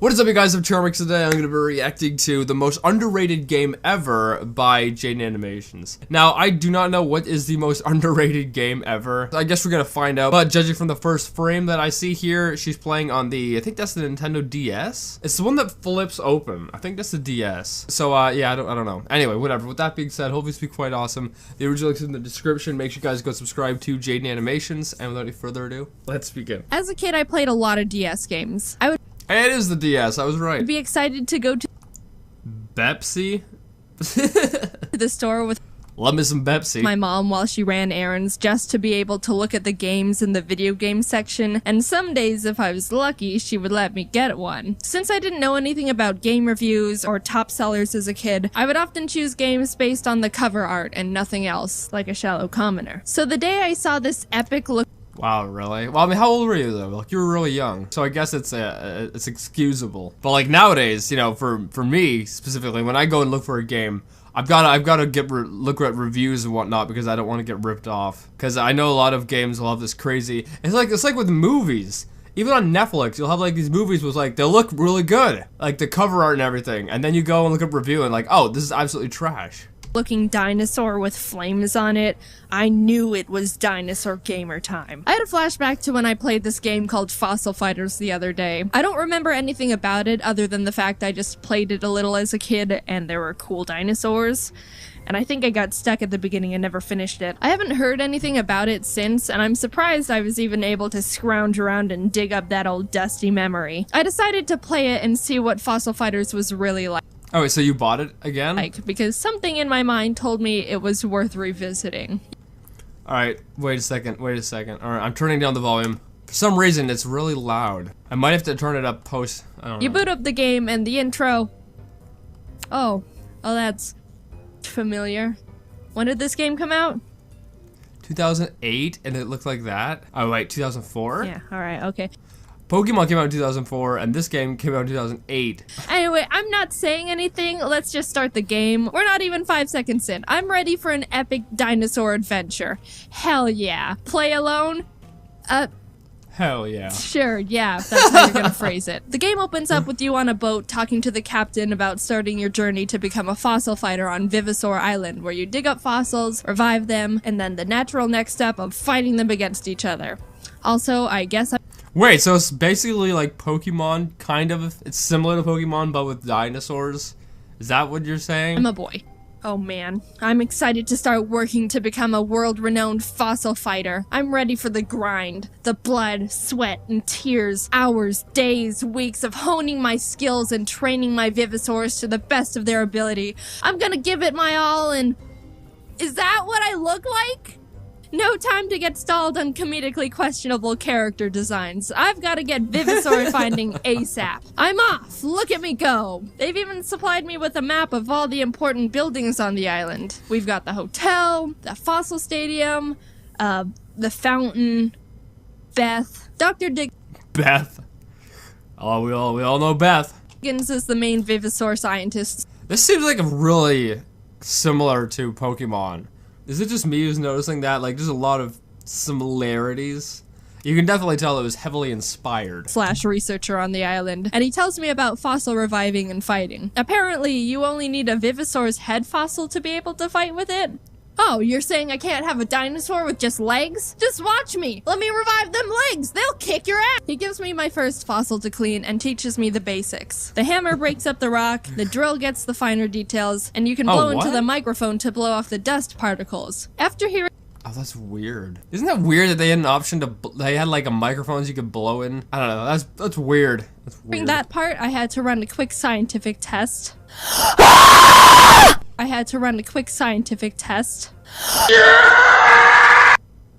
What is up, you guys? I'm Charmx. Today I'm going to be reacting to the most underrated game ever by Jaden Animations. Now, I do not know what is the most underrated game ever. I guess we're going to find out. But judging from the first frame that I see here, she's playing on the, I think that's the Nintendo DS. It's the one that flips open. I think that's the DS. So, yeah, I don't know. Anyway, whatever. With that being said, hopefully it's be quite awesome. The original link's in the description. Make sure you guys go subscribe to Jaden Animations. And without any further ado, let's begin. As a kid, I played a lot of DS games. It is the DS, I was right. Be excited to go to Pepsi? the store with Love me some Pepsi. my mom while she ran errands just to be able to look at the games in the video game section, and some days, if I was lucky, she would let me get one. Since I didn't know anything about game reviews or top sellers as a kid, I would often choose games based on the cover art and nothing else, like a shallow commoner. So the day I saw this epic look. Wow, really? Well, I mean, how old were you though? Like, you were really young, so I guess it's excusable. But like nowadays, you know, for me specifically, when I go and look for a game, I've got to look at reviews and whatnot because I don't want to get ripped off. Because I know a lot of games will have this crazy. It's like with movies. Even on Netflix, you'll have like these movies with like, they look really good, like the cover art and everything, and then you go and look at review and like, oh, this is absolutely trash. Looking dinosaur with flames on it, I knew it was dinosaur gamer time. I had a flashback to when I played this game called Fossil Fighters the other day. I don't remember anything about it other than the fact I just played it a little as a kid and there were cool dinosaurs. And I think I got stuck at the beginning and never finished it. I haven't heard anything about it since, and I'm surprised I was even able to scrounge around and dig up that old dusty memory. I decided to play it and see what Fossil Fighters was really like. Oh, wait, so you bought it again? Because something in my mind told me it was worth revisiting. Alright, wait a second. Alright, I'm turning down the volume. For some reason, it's really loud. I might have to turn it up post, I don't know. You boot up the game and the intro. Oh, that's familiar. When did this game come out? 2008, and it looked like that? Oh wait, 2004? Yeah, alright, okay. Pokemon came out in 2004, and this game came out in 2008. Anyway, I'm not saying anything. Let's just start the game. We're not even 5 seconds in. I'm ready for an epic dinosaur adventure. Hell yeah. Play alone? Hell yeah. Sure, yeah, that's how you're gonna phrase it. The game opens up with you on a boat talking to the captain about starting your journey to become a fossil fighter on Vivisaur Island, where you dig up fossils, revive them, and then the natural next step of fighting them against each other. Also, I guess Wait, so it's basically like Pokemon, kind of? It's similar to Pokemon, but with dinosaurs? Is that what you're saying? I'm a boy. Oh man, I'm excited to start working to become a world-renowned fossil fighter. I'm ready for the grind, the blood, sweat, and tears, hours, days, weeks of honing my skills and training my Vivisaurs to the best of their ability. I'm gonna give it my all and... Is that what I look like? No time to get stalled on comedically questionable character designs. I've got to get Vivisaur finding ASAP. I'm off! Look at me go! They've even supplied me with a map of all the important buildings on the island. We've got the hotel, the fossil stadium, the fountain, Beth, Dr. Beth. Oh, we all know Beth. Diggins is the main Vivisaur scientist. This seems like really similar to Pokemon. Is it just me who's noticing that? Like, there's a lot of similarities. You can definitely tell it was heavily inspired. / researcher on the island, and he tells me about fossil reviving and fighting. Apparently, you only need a Vivisaur's head fossil to be able to fight with it. Oh, you're saying I can't have a dinosaur with just legs? Just watch me! Let me revive them legs! They'll kick your ass! He gives me my first fossil to clean and teaches me the basics. The hammer breaks up the rock, the drill gets the finer details, and you can blow into the microphone to blow off the dust particles. After hearing... Oh, that's weird. Isn't that weird that they had an option to... They had like a microphone you could blow in? I don't know, that's weird. That's weird. During that part, I had to run a quick scientific test.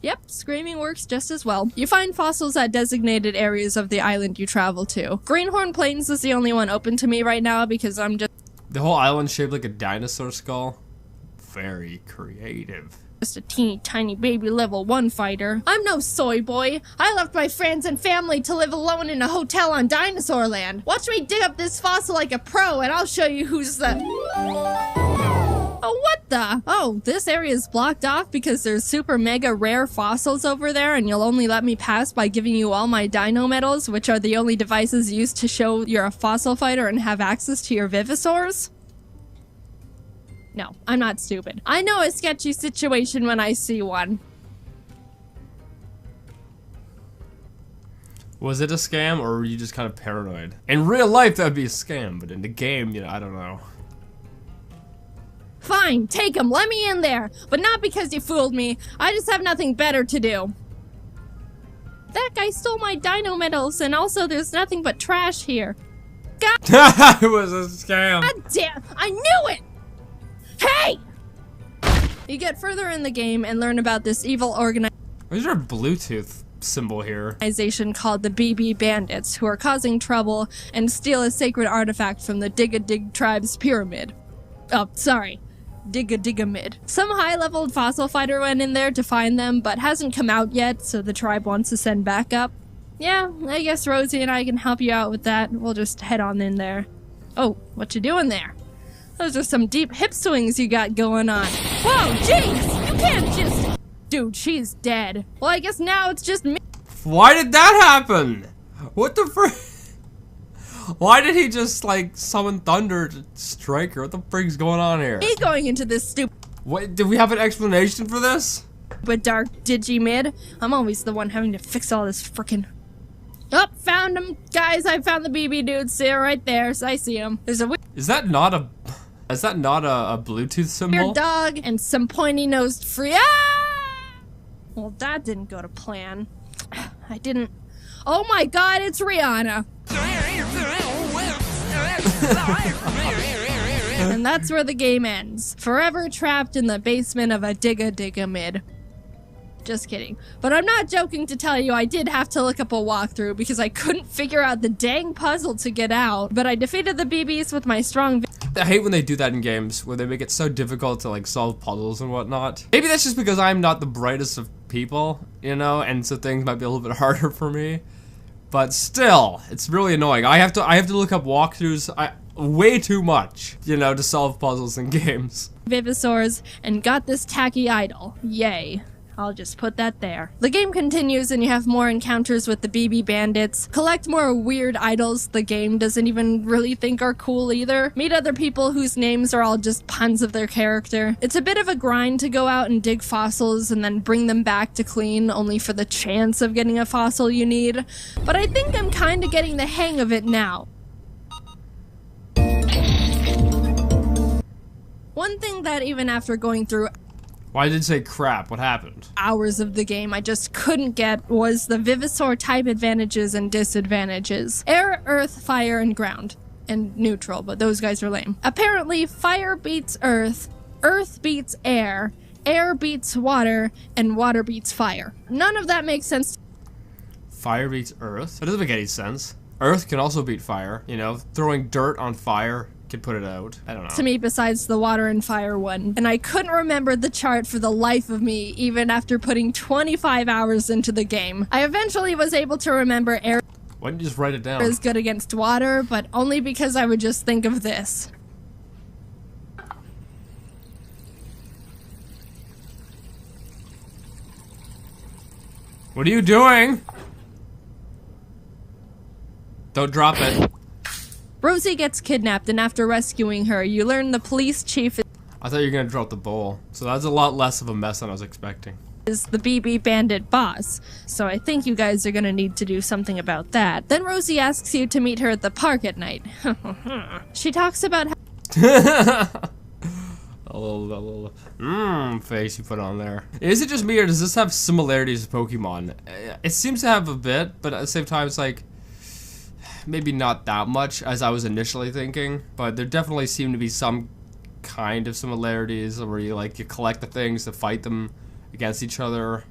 Yep, screaming works just as well. You find fossils at designated areas of the island you travel to. Greenhorn Plains is the only one open to me right now because I'm just... The whole island shaped like a dinosaur skull? Very creative. Just a teeny tiny baby level 1 fighter. I'm no soy boy. I left my friends and family to live alone in a hotel on Dinosaur Land. Watch me dig up this fossil like a pro and I'll show you who's the... Oh, what the? Oh, this area is blocked off because there's super mega rare fossils over there and you'll only let me pass by giving you all my dino medals, which are the only devices used to show you're a fossil fighter and have access to your vivosaurs? No, I'm not stupid. I know a sketchy situation when I see one. Was it a scam, or were you just kind of paranoid? In real life, that would be a scam, but in the game, you know, I don't know. Fine, take him, let me in there. But not because you fooled me. I just have nothing better to do. That guy stole my dino medals, and also there's nothing but trash here. God, It was a scam. God damn, I knew it! Hey! You get further in the game and learn about this evil Where's our Bluetooth symbol here? organization called the BB Bandits, who are causing trouble and steal a sacred artifact from the Dig-a-Dig tribe's pyramid. Oh, sorry. Dig-a-Dig-a-mid. Some high-leveled fossil fighter went in there to find them, but hasn't come out yet, so the tribe wants to send backup. Yeah, I guess Rosie and I can help you out with that. We'll just head on in there. Oh, what you doing there? Those are some deep hip swings you got going on. Whoa, jeez! You can't just... Dude, she's dead. Well, I guess now it's just me. Why did that happen? What the frick? Why did he just, like, summon thunder to strike her? What the frick's going on here? Me going into this stupid What, did we have an explanation for this? dark digi-mid. I'm always the one having to fix all this frickin'... Oh, found him. Guys, I found the BB dudes. They're right there, so I see him. There's a Is that not a Bluetooth symbol? weird dog and some pointy-nosed free... Ah! Well, that didn't go to plan. I didn't... Oh my god, it's Rihanna! And that's where the game ends. Forever trapped in the basement of a Dig-a-Dig-a-Mid. Just kidding. But I'm not joking to tell you I did have to look up a walkthrough because I couldn't figure out the dang puzzle to get out. But I defeated the BBs with my strong... I hate when they do that in games, where they make it so difficult to, like, solve puzzles and whatnot. Maybe that's just because I'm not the brightest of people, you know, and so things might be a little bit harder for me. But still, it's really annoying. I have to look up walkthroughs way too much, you know, to solve puzzles in games. Vivosaurs and got this tacky idol. Yay. I'll just put that there. The game continues and you have more encounters with the BB Bandits. Collect more weird idols the game doesn't even really think are cool either. Meet other people whose names are all just puns of their character. It's a bit of a grind to go out and dig fossils and then bring them back to clean only for the chance of getting a fossil you need. But I think I'm kinda getting the hang of it now. One thing that even after going through Why did it say crap? What happened? hours of the game I just couldn't get was the Vivosaur type advantages and disadvantages. Air, earth, fire, and ground. And neutral, but those guys are lame. Apparently, fire beats earth beats air beats water, and water beats fire. None of that makes sense. Fire beats earth? That doesn't make any sense. Earth can also beat fire, you know, throwing dirt on fire can put it out. I don't know. To me besides the water and fire one. And I couldn't remember the chart for the life of me, even after putting 25 hours into the game. I eventually was able to remember air Why didn't you just write it down? is good against water, but only because I would just think of this. What are you doing? Don't drop it. Rosie gets kidnapped, and after rescuing her, you learn the police chief I thought you were gonna drop the bowl. So that's a lot less of a mess than I was expecting. is the BB Bandit boss, so I think you guys are gonna need to do something about that. Then Rosie asks you to meet her at the park at night. She talks about how A little face you put on there. Is it just me, or does this have similarities to Pokemon? It seems to have a bit, but at the same time, it's like maybe not that much as I was initially thinking. But there definitely seem to be some kind of similarities where you collect the things to fight them against each other.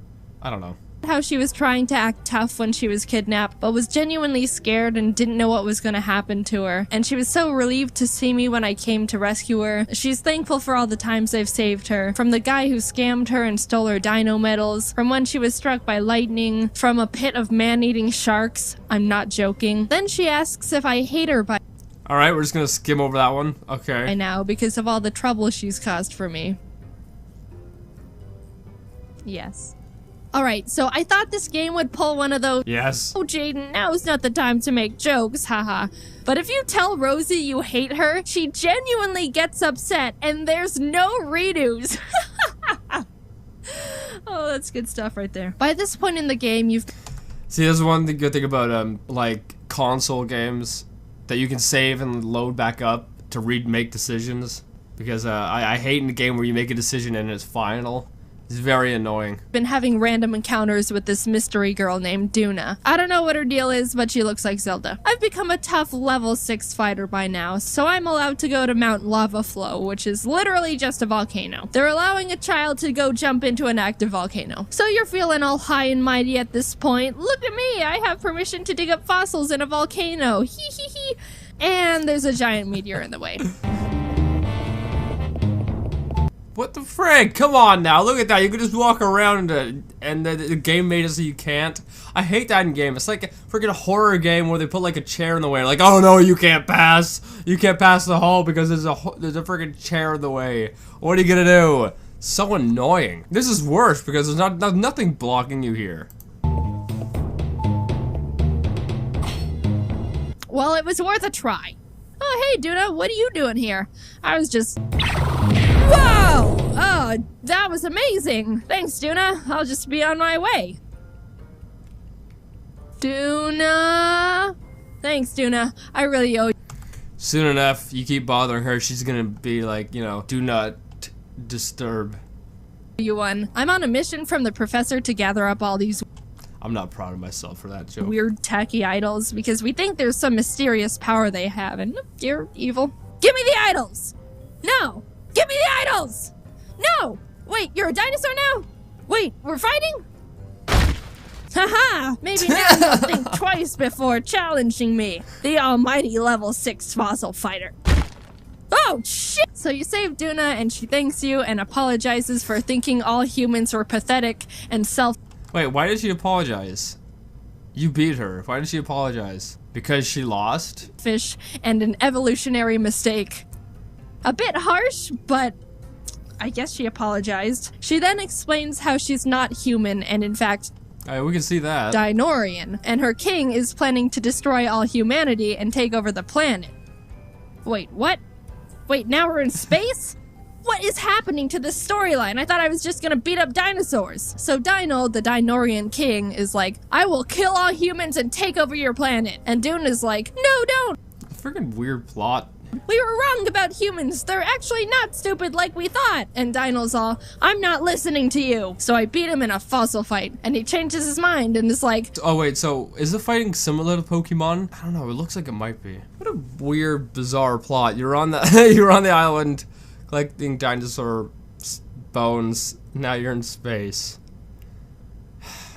I don't know. how she was trying to act tough when she was kidnapped, but was genuinely scared and didn't know what was going to happen to her. And she was so relieved to see me when I came to rescue her. She's thankful for all the times I've saved her. From the guy who scammed her and stole her dino medals, from when she was struck by lightning, from a pit of man-eating sharks. I'm not joking. Then she asks if I hate her by Alright, we're just gonna skim over that one. Okay. I know, because of all the trouble she's caused for me. Yes. Alright, so I thought this game would pull one of those. Yes. Oh, Jaden, now's not the time to make jokes, haha. But if you tell Rosie you hate her, she genuinely gets upset, and there's no redos. Oh, that's good stuff right there. By this point in the game, you've... See, there's one good thing about, like, console games, that you can save and load back up to make decisions. Because, I hate in a game where you make a decision and it's final. It's very annoying. Been having random encounters with this mystery girl named Duna. I don't know what her deal is, but she looks like Zelda. I've become a tough level 6 fighter by now, so I'm allowed to go to Mount Lava Flow, which is literally just a volcano. They're allowing a child to go jump into an active volcano. So you're feeling all high and mighty at this point. Look at me, I have permission to dig up fossils in a volcano. Hee hee hee. And there's a giant meteor in the way. What the frig? Come on now, look at that. You can just walk around and the game made it so you can't. I hate that in game. It's like a freaking horror game where they put like a chair in the way. Like, oh no, you can't pass. You can't pass the hall because there's a freaking chair in the way. What are you gonna do? So annoying. This is worse because there's nothing blocking you here. Well, it was worth a try. Oh, hey, Duna, what are you doing here? I was just... Whoa! Oh, that was amazing. Thanks, Duna. I'll just be on my way. Duna. Thanks, Duna. I really owe you. Soon enough, you keep bothering her, she's gonna be like, you know, do not disturb. You one. I'm on a mission from the professor to gather up all these I'm not proud of myself for that joke. weird tacky idols because we think there's some mysterious power they have, and you're evil. Give me the idols! No! Give me the idols! No! Wait, you're a dinosaur now? Wait, we're fighting? Haha! Maybe now you'll think twice before challenging me, the almighty level 6 fossil fighter. Oh, shit! So you saved Duna, and she thanks you and apologizes for thinking all humans were pathetic and Wait, why did she apologize? You beat her. Why did she apologize? Because she lost? selfish and an evolutionary mistake. A bit harsh, but I guess she apologized. She then explains how she's not human and in fact We can see that. Dinorian, and her king is planning to destroy all humanity and take over the planet. Wait, what? Wait, now we're in space? What is happening to this storyline? I thought I was just gonna beat up dinosaurs. So Dino, the Dinorian king, is like, I will kill all humans and take over your planet. And Dune is like, no, don't! Freaking weird plot. We were wrong about humans. They're actually not stupid like we thought. And Dino's all, I'm not listening to you. So I beat him in a fossil fight. And he changes his mind and is like, Oh wait, so is the fighting similar to Pokemon? I don't know, it looks like it might be. What a weird, bizarre plot. You're on the you're on the island collecting dinosaur bones. Now you're in space.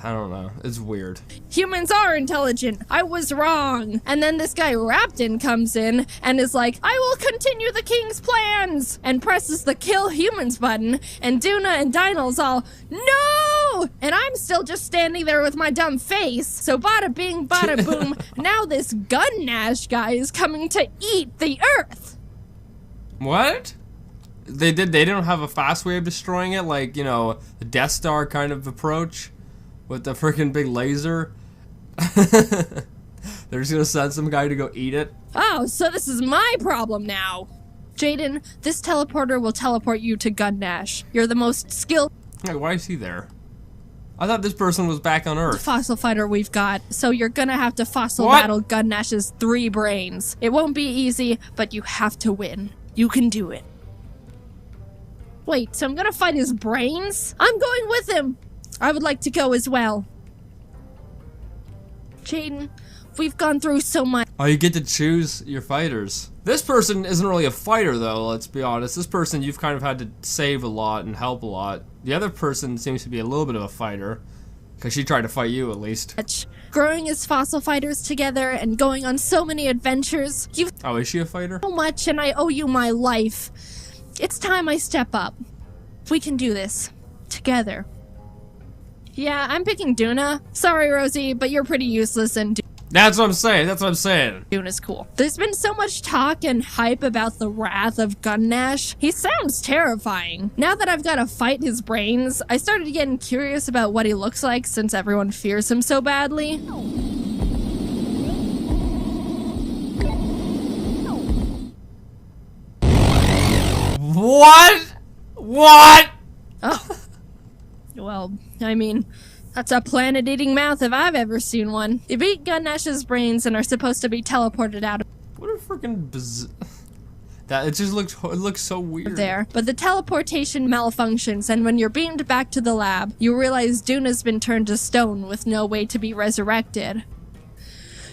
I don't know. It's weird. humans are intelligent. I was wrong. And then this guy Rapton comes in and is like, I will continue the king's plans, and presses the kill humans button, and Duna and Dino's all, no! And I'm still just standing there with my dumb face. So bada bing, bada boom, now this Gun Nash guy is coming to eat the earth. What? They didn't have a fast way of destroying it, like, you know, the Death Star kind of approach with the freaking big laser. They're just gonna send some guy to go eat it. Oh, so this is my problem now. Jaden, this teleporter will teleport you to Gun Nash. You're the most skilled Like, why is he there? I thought this person was back on Earth. fossil fighter we've got, so you're gonna have to fossil What? battle Gun Nash's 3 brains. It won't be easy, but you have to win. You can do it. Wait, so I'm gonna fight his brains? I'm going with him! I would like to go as well. Jaden, we've gone through so much. Oh, you get to choose your fighters. This person isn't really a fighter, though, let's be honest. This person you've kind of had to save a lot and help a lot. The other person seems to be a little bit of a fighter, because she tried to fight you, at least. Growing as fossil fighters together and going on so many adventures. You've Oh, is she a fighter? so much and I owe you my life. It's time I step up. We can do this. Together. Yeah, I'm picking Duna. Sorry, Rosie, but you're pretty useless and That's what I'm saying. That's what I'm saying. Duna's cool. There's been so much talk and hype about the wrath of Gunnash. He sounds terrifying. Now that I've got to fight his brains, I started getting curious about what he looks like since everyone fears him so badly. What? What? Oh. Well, I mean, that's a planet-eating mouth if I've ever seen one. You beat Gunnash's brains and are supposed to be teleported out of What a freaking that it just looks so weird. there. But the teleportation malfunctions, and when you're beamed back to the lab, you realize Duna's been turned to stone with no way to be resurrected.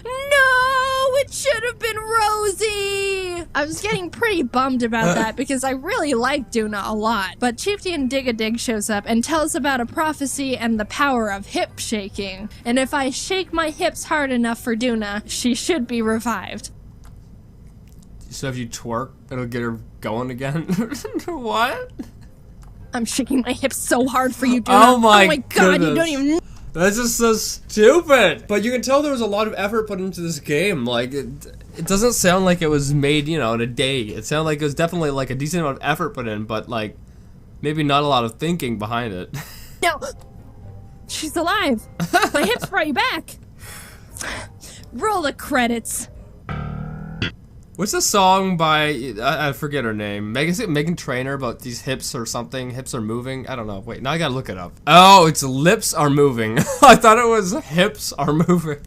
No, it should have been Rosie! I was getting pretty bummed about that because I really like Duna a lot. But Chieftain Dig-a-Dig shows up and tells about a prophecy and the power of hip shaking. And if I shake my hips hard enough for Duna, she should be revived. So if you twerk, it'll get her going again? What? I'm shaking my hips so hard for you, Duna. Oh my God, goodness. you don't even... That's just so stupid. But you can tell there was a lot of effort put into this game. Like, it doesn't sound like it was made, you know, in a day. It sounded like it was definitely like a decent amount of effort put in, but like, maybe not a lot of thinking behind it. No. She's alive. My hips brought you back. Roll the credits. What's the song by, I forget her name. Is it Megan Trainor about these hips or something? Hips are moving? I don't know. Wait, now I gotta look it up. Oh, it's lips are moving. I thought it was hips are moving.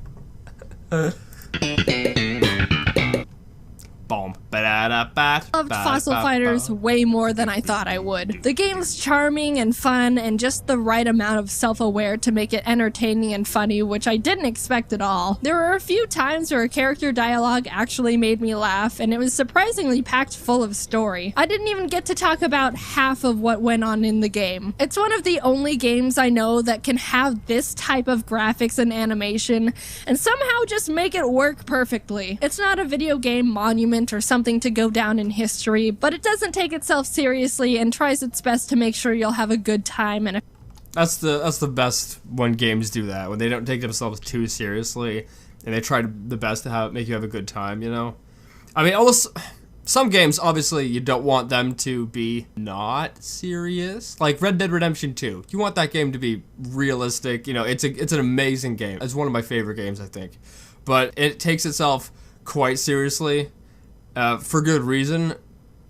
Boom. Loved Fossil Fighters way more than I thought I would. The game's charming and fun and just the right amount of self-aware to make it entertaining and funny, which I didn't expect at all. There were a few times where a character dialogue actually made me laugh, and it was surprisingly packed full of story. I didn't even get to talk about half of what went on in the game. It's one of the only games I know that can have this type of graphics and animation and somehow just make it work perfectly. It's not a video game monument or something to go down in history, but it doesn't take itself seriously and tries its best to make sure you'll have a good time. And that's the best when games do that, when they don't take themselves too seriously and they try the best to make you have a good time, you know? I mean, almost some games, obviously, you don't want them to be not serious. Like Red Dead Redemption 2. You want that game to be realistic. You know, it's an amazing game. It's one of my favorite games, I think. But it takes itself quite seriously. For good reason,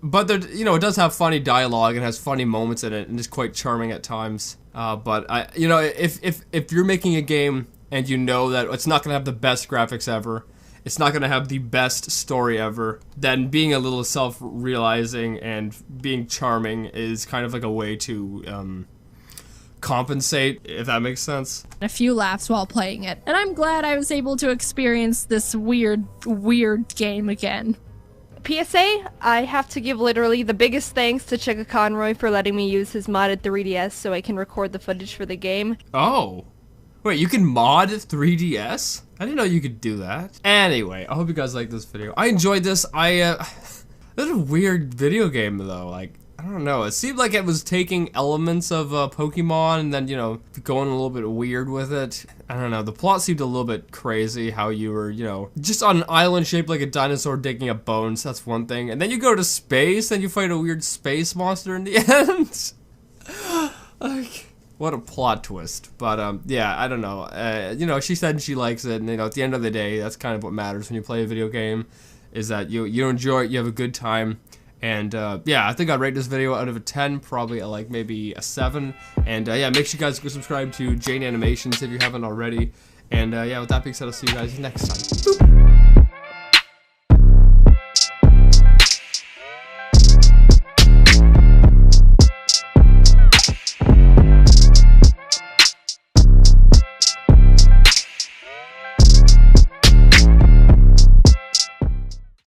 but there, you know, it does have funny dialogue and has funny moments in it, and it's quite charming at times. But you know, if you're making a game and you know that it's not gonna have the best graphics ever, it's not gonna have the best story ever, then being a little self-realizing and being charming is kind of like a way to compensate, if that makes sense. a few laughs while playing it, and I'm glad I was able to experience this weird game again. PSA, I have to give literally the biggest thanks to Chicka Conroy for letting me use his modded 3DS so I can record the footage for the game. Oh. Wait, you can mod 3DS? I didn't know you could do that. Anyway, I hope you guys liked this video. I enjoyed this. This is a weird video game, though. Like, I don't know. It seemed like it was taking elements of Pokemon and then, you know, going a little bit weird with it. I don't know. The plot seemed a little bit crazy, how you were, you know, just on an island shaped like a dinosaur digging up bones. That's one thing. And then you go to space and you fight a weird space monster in the end. Like, what a plot twist. But, yeah, I don't know. You know, she said she likes it. And, you know, at the end of the day, that's kind of what matters when you play a video game, is that you enjoy it, you have a good time. And, yeah, I think I'd rate this video out of a 10, probably like maybe a 7. And, yeah, make sure you guys go subscribe to Jane Animations if you haven't already. And, yeah, with that being said, I'll see you guys next time. Boop.